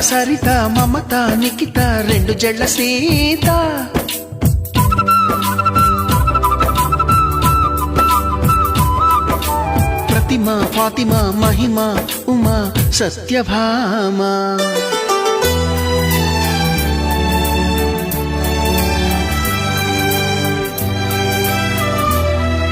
సరిత మమత నిఖిత రెండు జడ్ల సీత ప్రతిమ ఫాతిమా మహిమ ఉమా సత్యభామ